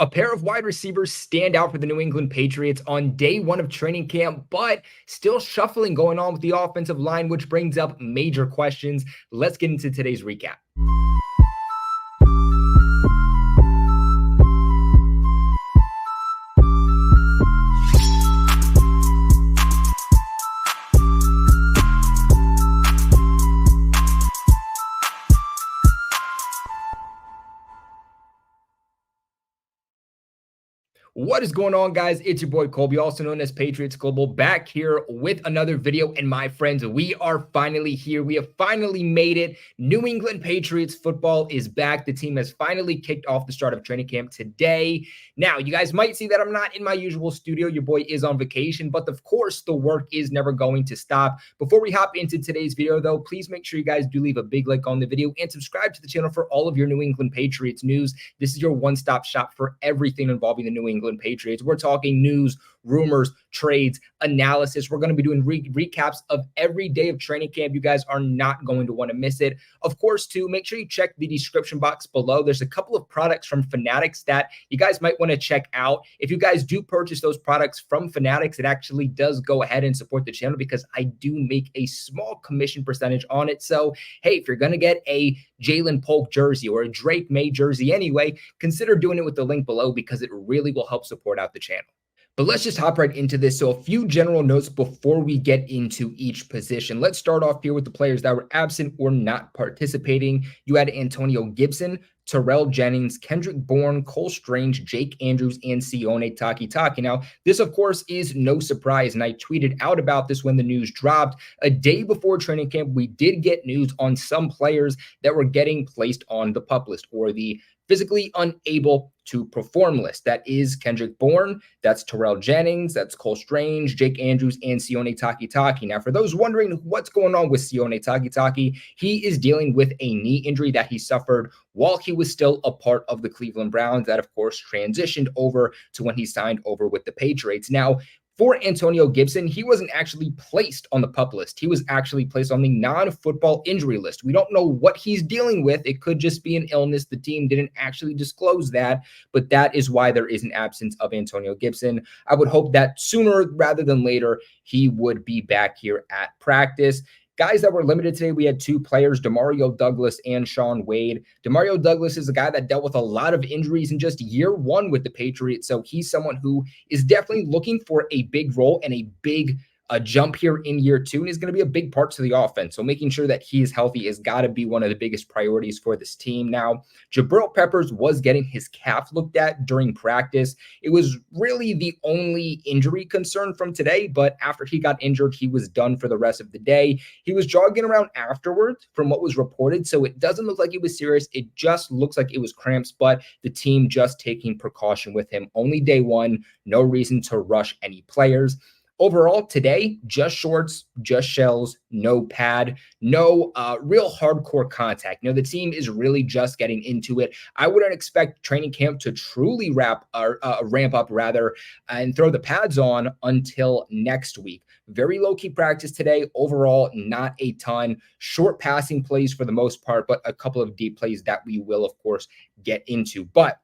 A pair of wide receivers stand out for the New England Patriots on day one of training camp, but still shuffling going on with the offensive line, which brings up major questions. Let's get into today's recap. What is going on, guys? It's your boy Colby, also known as Patriots Global, back here with another video. And my friends, we are finally here. We have finally made it. New England Patriots football is back. The team has finally kicked off the start of training camp today. Now, you guys might see that I'm not in my usual studio. Your boy is on vacation, but of course, the work is never going to stop. Before we hop into today's video, though, please make sure you guys do leave a big like on the video and subscribe to the channel for all of your New England Patriots news. This is your one-stop shop for everything involving the New England Patriots. We're talking news, rumors, trades, analysis. We're going to be doing recaps of every day of training camp. You guys are not going to want to miss it. Of course, too, make sure you check the description box below. There's a couple of products from Fanatics that you guys might want to check out. If you guys do purchase those products from Fanatics, it actually does go ahead and support the channel because I do make a small commission percentage on it. So, hey, if you're going to get a Ja'Lynn Polk jersey or a Drake Maye jersey anyway, consider doing it with the link below because it really will help support out the channel. But let's just hop right into this. So a few general notes before we get into each position. Let's start off here with the players that were absent or not participating. You had Antonio Gibson, Terrell Jennings, Kendrick Bourne, Cole Strange, Jake Andrews, and Sione Takitaki. Now, this, of course, is no surprise, and I tweeted out about this when the news dropped. A day before training camp, we did get news on some players that were getting placed on the PUP list, or the physically unable to perform list. That is Kendrick Bourne, that's Terrell Jennings, that's Cole Strange, Jake Andrews, and Sione Takitaki. Now, for those wondering what's going on with Sione Takitaki, he is dealing with a knee injury that he suffered while he was still a part of the Cleveland Browns. That, of course, transitioned over to when he signed over with the Patriots. Now, for Antonio Gibson, he wasn't actually placed on the PUP list. He was actually placed on the non-football injury list. We don't know what he's dealing with. It could just be an illness. The team didn't actually disclose that, but that is why there is an absence of Antonio Gibson. I would hope that sooner rather than later, he would be back here at practice. Guys that were limited today, we had two players, Demario Douglas and Shaun Wade. Demario Douglas is a guy that dealt with a lot of injuries in just year one with the Patriots, so he's someone who is definitely looking for a big role and a big jump here in year two, and is going to be a big part to the offense. So making sure that he is healthy has got to be one of the biggest priorities for this team. Now, Jabril Peppers was getting his calf looked at during practice. It was really the only injury concern from today, but after he got injured, he was done for the rest of the day. He was jogging around afterwards from what was reported, so it doesn't look like it was serious. It just looks like it was cramps, but the team just taking precaution with him. Only day one, no reason to rush any players. Overall, today, just shorts, just shells, no pad, no real hardcore contact. The team is really just getting into it. I wouldn't expect training camp to truly ramp up and throw the pads on until next week. Very low-key practice today. Overall, not a ton. Short passing plays for the most part, but a couple of deep plays that we will, of course, get into. But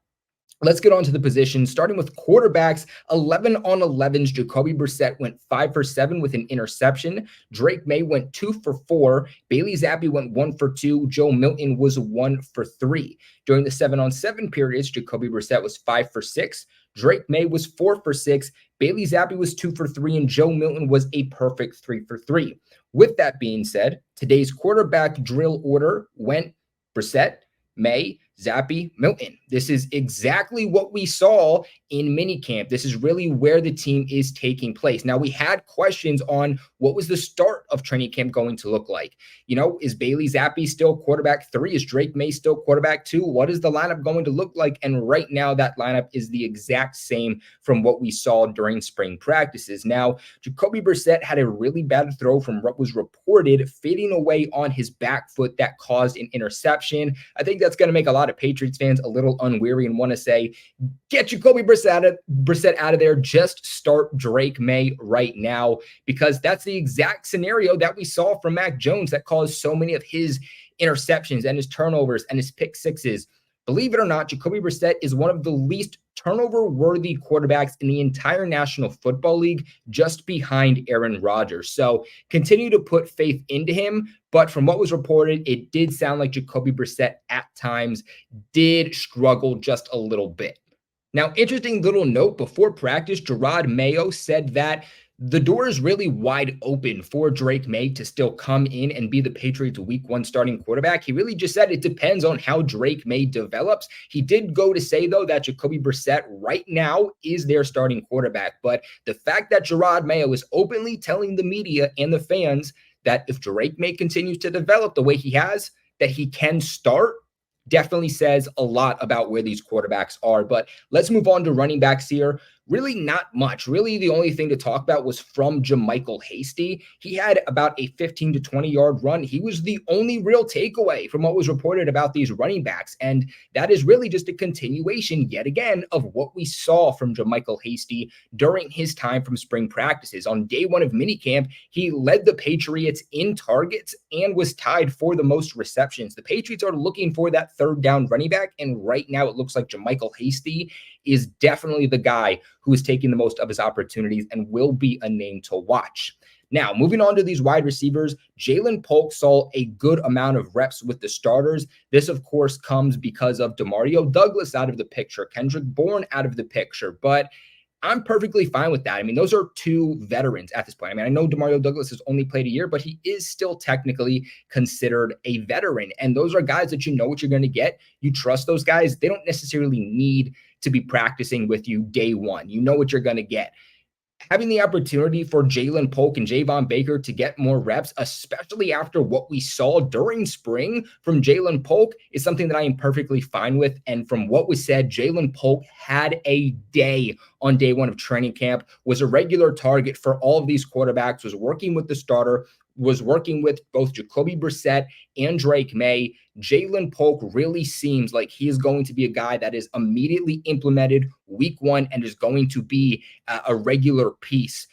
let's get on to the positions, starting with quarterbacks. 11 on 11s. Jacoby Brissett went 5 for 7 with an interception. Drake Maye went 2 for 4. Bailey Zappi went 1 for 2. Joe Milton was 1 for 3. During the 7-on-7 periods, Jacoby Brissett was 5 for 6. Drake Maye was 4 for 6. Bailey Zappi was 2 for 3. And Joe Milton was a perfect 3 for 3. With that being said, today's quarterback drill order went Brissett, Maye, Zappi, Milton. This is exactly what we saw in minicamp. This is really where the team is taking place. Now, we had questions on what was the start of training camp going to look like. Is Bailey Zappi still quarterback 3? Is Drake Maye still quarterback 2? What is the lineup going to look like? And right now, that lineup is the exact same from what we saw during spring practices. Now, Jacoby Brissett had a really bad throw from what was reported fading away on his back foot that caused an interception. I think that's going to make a lot of Patriots fans a little unweary and want to say, get Jacoby Brissett out of there. Just start Drake Maye right now, because that's the exact scenario that we saw from Mac Jones that caused so many of his interceptions and his turnovers and his pick sixes. believe it or not, Jacoby Brissett is one of the least turnover-worthy quarterbacks in the entire National Football League, just behind Aaron Rodgers. So continue to put faith into him. But from what was reported, it did sound like Jacoby Brissett at times did struggle just a little bit. Now, interesting little note, before practice, Drake Maye said that the door is really wide open for Drake Maye to still come in and be the Patriots' week 1 starting quarterback. He really just said it depends on how Drake Maye develops. He did go to say, though, that Jacoby Brissett right now is their starting quarterback. But the fact that Drake Maye was openly telling the media and the fans that if Drake Maye continues to develop the way he has, that he can start, definitely says a lot about where these quarterbacks are. But let's move on to running backs here. Really not much. Really, the only thing to talk about was from JaMycal Hasty. He had about a 15 to 20-yard run. He was the only real takeaway from what was reported about these running backs. And that is really just a continuation, yet again, of what we saw from JaMycal Hasty during his time from spring practices. On day 1 of minicamp, he led the Patriots in targets and was tied for the most receptions. The Patriots are looking for that third down running back, and right now it looks like JaMycal Hasty is definitely the guy who is taking the most of his opportunities and will be a name to watch. Now, moving on to these wide receivers, Ja'Lynn Polk saw a good amount of reps with the starters. This, of course, comes because of Demario Douglas out of the picture, Kendrick Bourne out of the picture, but I'm perfectly fine with that. I mean, those are 2 veterans at this point. I mean, I know Demario Douglas has only played a year, but he is still technically considered a veteran. And those are guys that you know what you're going to get. You trust those guys. They don't necessarily need to be practicing with you day 1. You know what you're going to get. Having the opportunity for Ja'Lynn Polk and Javon Baker to get more reps, especially after what we saw during spring from Ja'Lynn Polk, is something that I am perfectly fine with. And from what was said, Ja'Lynn Polk had a day on day 1 of training camp, was a regular target for all of these quarterbacks, was working with the starter, was working with both Jacoby Brissett and Drake Maye. Ja'Lynn Polk really seems like he is going to be a guy that is immediately implemented week 1 and is going to be a regular piece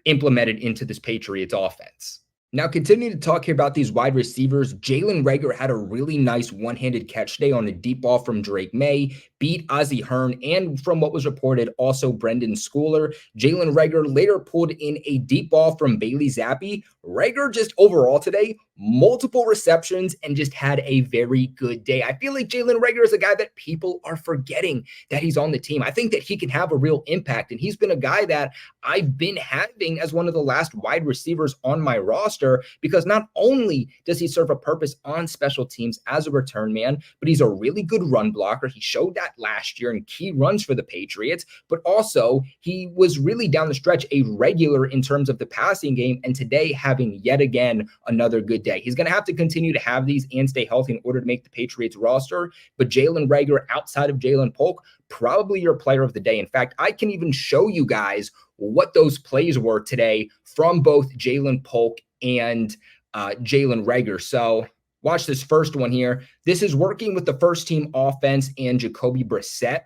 implemented into this Patriots offense. Now, continuing to talk here about these wide receivers, Jalen Reagor had a really nice one-handed catch day on a deep ball from Drake Maye, beat Ozzie Hearn, and from what was reported, also Brendan Schooler. Jalen Reagor later pulled in a deep ball from Bailey Zappi. Reagor just overall today, multiple receptions and just had a very good day. I feel like Jalen Reagor is a guy that people are forgetting that he's on the team. I think that he can have a real impact, and he's been a guy that I've been having as one of the last wide receivers on my roster, because not only does he serve a purpose on special teams as a return man, but he's a really good run blocker. He showed that last year in key runs for the Patriots, but also he was really down the stretch a regular in terms of the passing game, and today having yet again another good day. He's going to have to continue to have these and stay healthy in order to make the Patriots roster, but Jalen Reagor, outside of Ja'Lynn Polk, probably your player of the day. In fact, I can even show you guys what those plays were today from both Ja'Lynn Polk and Jalen Reagor. So watch this first one here. This is working with the first team offense and Jacoby Brissett.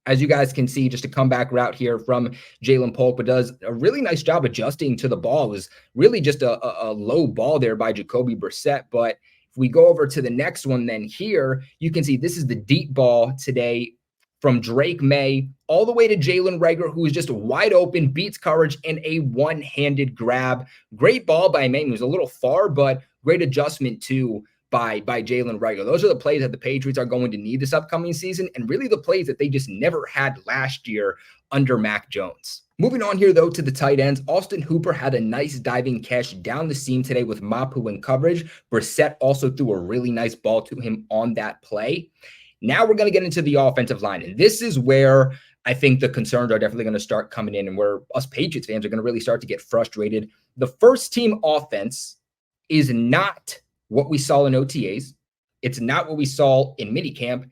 As you guys can see, just a comeback route here from Ja'Lynn Polk, but does a really nice job adjusting to the ball. It was really just a low ball there by Jacoby Brissett. But if we go over to the next one, then here, you can see this is the deep ball today from Drake Maye all the way to Jalen Reagor, who is just wide open, beats coverage, and a one-handed grab. Great ball by Maye. It was a little far, but great adjustment too by Jalen Reagor. Those are the plays that the Patriots are going to need this upcoming season, and really the plays that they just never had last year under Mac Jones. Moving on here, though, to the tight ends, Austin Hooper had a nice diving catch down the seam today with Mapu in coverage. Brissett also threw a really nice ball to him on that play. Now we're going to get into the offensive line, and this is where I think the concerns are definitely going to start coming in, and where us Patriots fans are going to really start to get frustrated. The first team offense is not what we saw in OTAs. It's not what we saw in minicamp.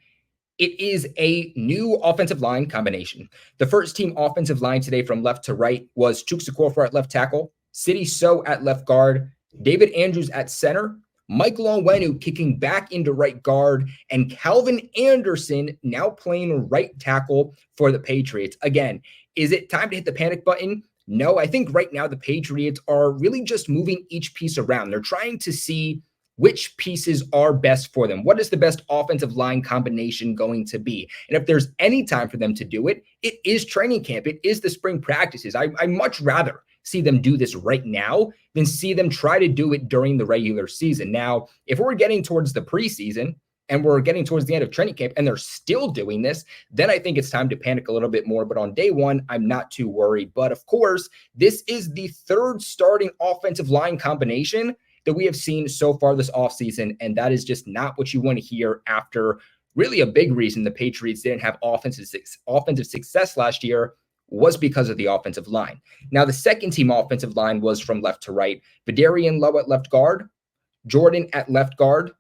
It is a new offensive line combination. The first team offensive line today from left to right was Chukwuekwuafo at left tackle, Sidi So at left guard, David Andrews at center, Mike Onwenu kicking back into right guard, and Calvin Anderson now playing right tackle for the Patriots. Again, is it time to hit the panic button? No, I think right now the Patriots are really just moving each piece around. They're trying to see which pieces are best for them. What is the best offensive line combination going to be? And if there's any time for them to do it, it is training camp. It is the spring practices. I much rather see them do this right now than see them try to do it during the regular season. Now, if we're getting towards the preseason and we're getting towards the end of training camp and they're still doing this, then I think it's time to panic a little bit more. But on day one, I'm not too worried. But of course, this is the third starting offensive line combination that we have seen so far this offseason, and that is just not what you want to hear after really a big reason the Patriots didn't have offensive success last year was because of the offensive line. Now, the second team offensive line was from left to right. Vidarian Lowe at left guard, Jordan at left guard,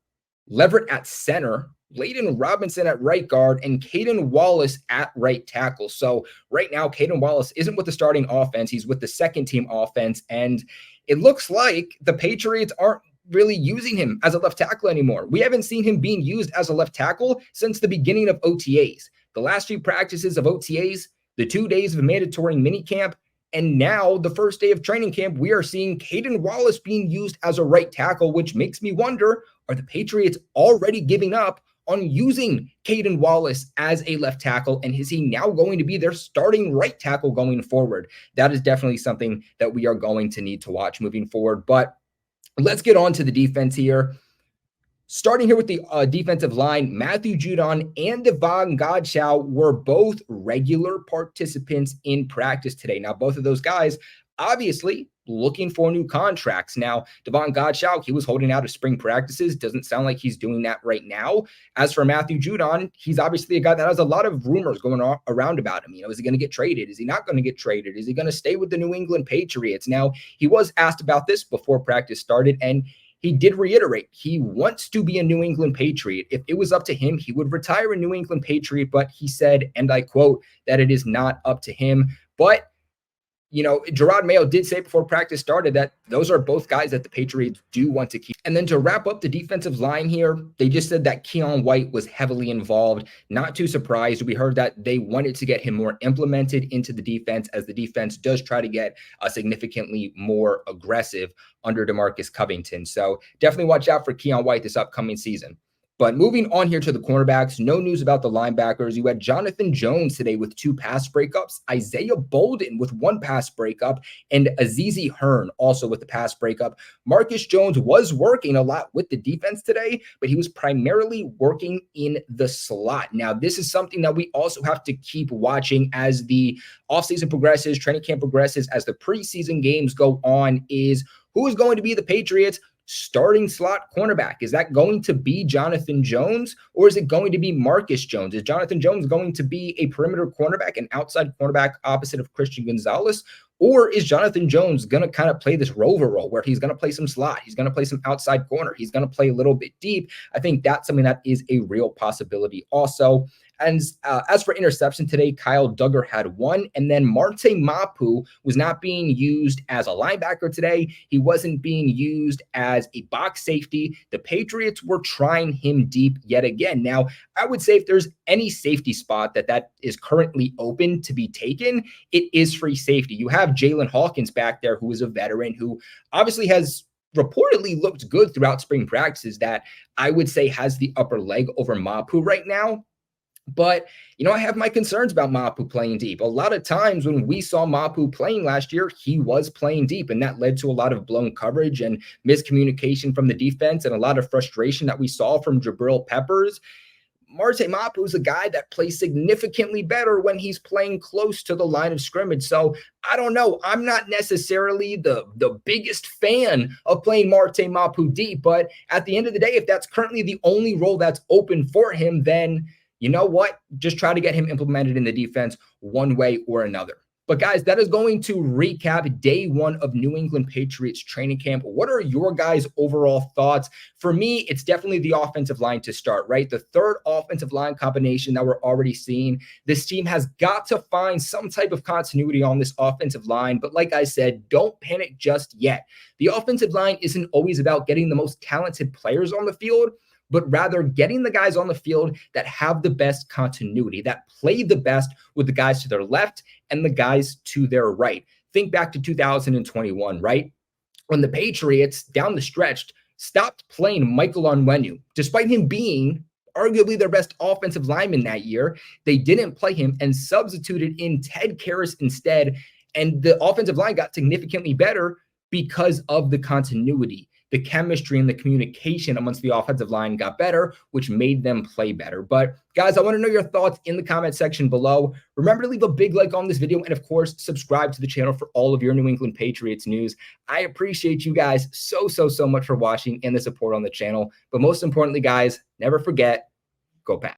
Leverett at center, Layden Robinson at right guard, and Caden Wallace at right tackle. So right now, Caden Wallace isn't with the starting offense. He's with the second team offense. And it looks like the Patriots aren't really using him as a left tackle anymore. We haven't seen him being used as a left tackle since the beginning of OTAs. The last few practices of OTAs, the 2 days of mandatory minicamp, and now the first day of training camp, we are seeing Caden Wallace being used as a right tackle, which makes me wonder, are the Patriots already giving up on using Caden Wallace as a left tackle? And is he now going to be their starting right tackle going forward? That is definitely something that we are going to need to watch moving forward. But let's get on to the defense here. Starting here with the defensive line, Matthew Judon and Devon Godchaux were both regular participants in practice today. Now, both of those guys obviously looking for new contracts. Now, Devon Godchaux, he was holding out of spring practices. Doesn't sound like he's doing that right now. As for Matthew Judon, he's obviously a guy that has a lot of rumors going on around about him. You know, is he going to get traded? Is he not going to get traded? Is he going to stay with the New England Patriots? Now, he was asked about this before practice started, and he did reiterate he wants to be a New England Patriot. If it was up to him, he would retire a New England Patriot, but he said, and I quote, that it is not up to him. But you know, Jerod Mayo did say before practice started that those are both guys that the Patriots do want to keep. And then to wrap up the defensive line here, they just said that Keon White was heavily involved. Not too surprised. We heard that they wanted to get him more implemented into the defense as the defense does try to get significantly more aggressive under DeMarcus Covington. So definitely watch out for Keon White this upcoming season. But moving on here to the cornerbacks, no news about the linebackers. You had Jonathan Jones today with 2 pass breakups, Isaiah Bolden with 1 pass breakup, and Azizi Hearn also with the pass breakup. Marcus Jones was working a lot with the defense today, but he was primarily working in the slot. Now, this is something that we also have to keep watching as the offseason progresses, training camp progresses, as the preseason games go on, is who is going to be the Patriots' starting slot cornerback. Is that going to be Jonathan Jones, or is it going to be Marcus Jones? Is Jonathan Jones going to be a perimeter cornerback, an outside cornerback opposite of Christian Gonzalez? Or is Jonathan Jones going to kind of play this rover role where he's going to play some slot, he's going to play some outside corner, he's going to play a little bit deep? I think that's something that is a real possibility also. And as for interception today, Kyle Duggar had 1, and then Marte Mapu was not being used as a linebacker today. He wasn't being used as a box safety. The Patriots were trying him deep yet again. Now, I would say if there's any safety spot that is currently open to be taken, it is free safety. You have Jalen Hawkins back there, who is a veteran, who obviously has reportedly looked good throughout spring practices, that I would say has the upper leg over Mapu right now. But, you know, I have my concerns about Mapu playing deep. A lot of times when we saw Mapu playing last year, he was playing deep, and that led to a lot of blown coverage and miscommunication from the defense and a lot of frustration that we saw from Jabril Peppers. Marte Mapu is a guy that plays significantly better when he's playing close to the line of scrimmage. So I don't know. I'm not necessarily the biggest fan of playing Marte Mapu deep, but at the end of the day, if that's currently the only role that's open for him, then you know what? Just try to get him implemented in the defense one way or another. But guys, that is going to recap day 1 of New England Patriots training camp. What are your guys' overall thoughts? For me, it's definitely the offensive line to start, right? The third offensive line combination that we're already seeing. This team has got to find some type of continuity on this offensive line. But like I said, don't panic just yet. The offensive line isn't always about getting the most talented players on the field, but rather getting the guys on the field that have the best continuity, that play the best with the guys to their left and the guys to their right. Think back to 2021, right? When the Patriots down the stretch stopped playing Michael Onwenu, despite him being arguably their best offensive lineman that year. They didn't play him and substituted in Ted Karras instead. And the offensive line got significantly better because of the continuity. The chemistry and the communication amongst the offensive line got better, which made them play better. But guys, I want to know your thoughts in the comment section below. Remember to leave a big like on this video and, of course, subscribe to the channel for all of your New England Patriots news. I appreciate you guys so much for watching and the support on the channel. But most importantly, guys, never forget, go Pats.